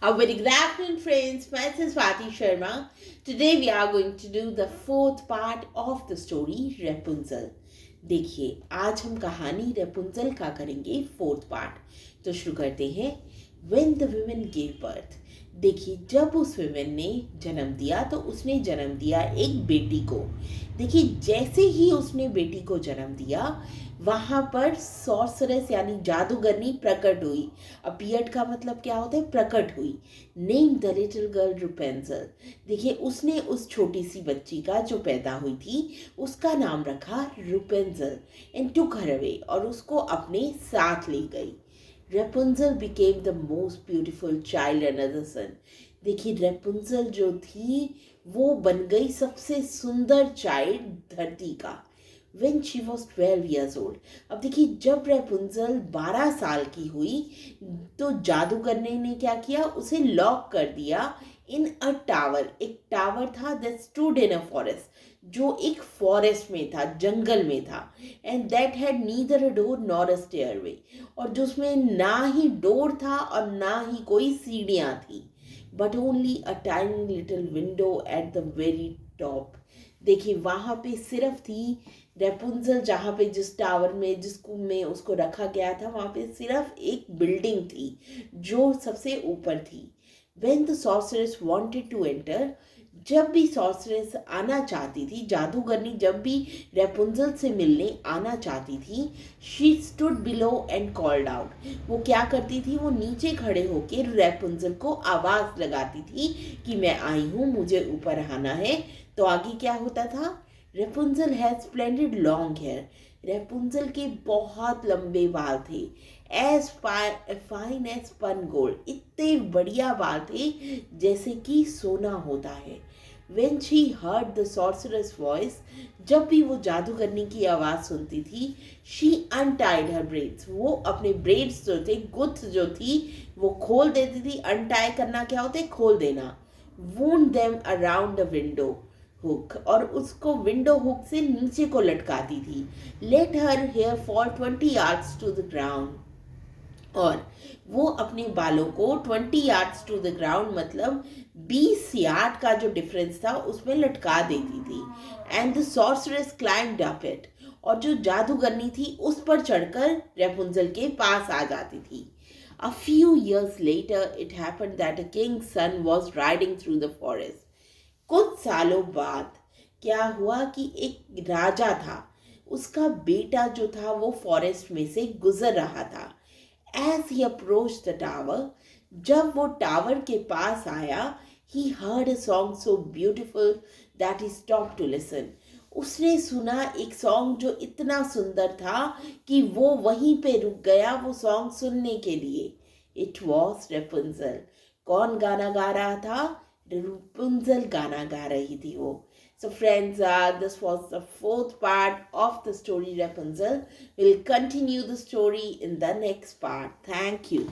A very good afternoon, friends. Myself Swati Sharma. Today we are going to do the fourth part of the story Rapunzel. देखिए आज हम कहानी Rapunzel का करेंगे fourth part. तो शुरू करते हैं। When the women gave birth, देखिए जब उस विमेन ने जन्म दिया तो उसने जन्म दिया एक बेटी को। देखिए जैसे ही उसने बेटी को जन्म दिया वहाँ पर सॉर्सरेस यानी जादूगरनी प्रकट हुई। अपीयर्ड का मतलब क्या होता है? प्रकट हुई। नेम द लिटिल गर्ल रुपेंजल, देखिए उसने उस छोटी सी बच्ची का जो पैदा हुई थी उसका नाम रखा रुपेंजल एंड टुक हर अवे, और उसको अपने साथ ले गई। Rapunzel became the most beautiful child under the sun, देखिए रेपुंजल जो थी वो बन गई सबसे सुंदर चाइल्ड धरती का। When she was 12 years old, अब देखिए जब रेपुंजल 12 साल की हुई तो जादूगरने ने क्या किया, उसे लॉक कर दिया इन अ टावर। एक टावर था that stood in a forest, जो एक फॉरेस्ट में था, जंगल में था। And that had neither a door nor a stairway, और जो उसमें ना ही डोर था और ना ही कोई सीढ़ियाँ थी, but only a tiny little window at the very top. देखिए वहाँ पे सिर्फ थी रेपुंजल, जहाँ पे जिस टावर में जिस कुएं में उसको रखा गया था वहाँ पे सिर्फ एक बिल्डिंग थी जो सबसे ऊपर थी। When the sorceress wanted to enter, जब भी सॉर्सरेस आना चाहती थी, जादूगरनी जब भी रेपुंजल से मिलने आना चाहती थी, she stood below and called out, वो क्या करती थी, वो नीचे खड़े होकर रेपुंजल को आवाज़ लगाती थी कि मैं आई हूँ, मुझे ऊपर आना है। तो आगे क्या होता था? Rapunzel has splendid long hair, Rapunzel के बहुत लंबे बाल थे। As fine as spun gold, इतने बढ़िया बाल थे जैसे कि सोना होता है। When she heard the sorcerer's voice, जब भी वो जादूगरनी की आवाज़ सुनती थी, she untied her braids, वो अपने ब्रेड्स जो थे, गुत्थ जो थी वो खोल देती थी। अनटाई करना क्या होता है? खोल देना। wound them around the window hook, और उसको विंडो हुक से नीचे को लटकाती थी। Let her hair fall 20 yards to the ground, और वो अपने बालों को 20 yards टू द ग्राउंड मतलब 20 यार्ड का जो डिफरेंस था उसमें लटका देती थी। And the sorceress climbed up it, और जो जादूगरनी थी उस पर चढ़कर रेपुंजल के पास आ जाती थी। A few years later, it happened that a king's son was riding through the forest. कुछ सालों बाद क्या हुआ कि एक राजा था, उसका बेटा जो था वो फॉरेस्ट में से गुजर रहा था। As he approach the tower, जब वो टावर के पास आया, he heard a song so beautiful that he stop to listen, उसने सुना एक सॉन्ग जो इतना सुंदर था कि वो वहीं पे रुक गया वो सॉन्ग सुनने के लिए। It was Rapunzel. कौन गाना गा रहा था? रेपुंजल गाना गा रही थी वो। So friends, this was the fourth part of the story Rapunzel. We'll continue the story in the next part. Thank you.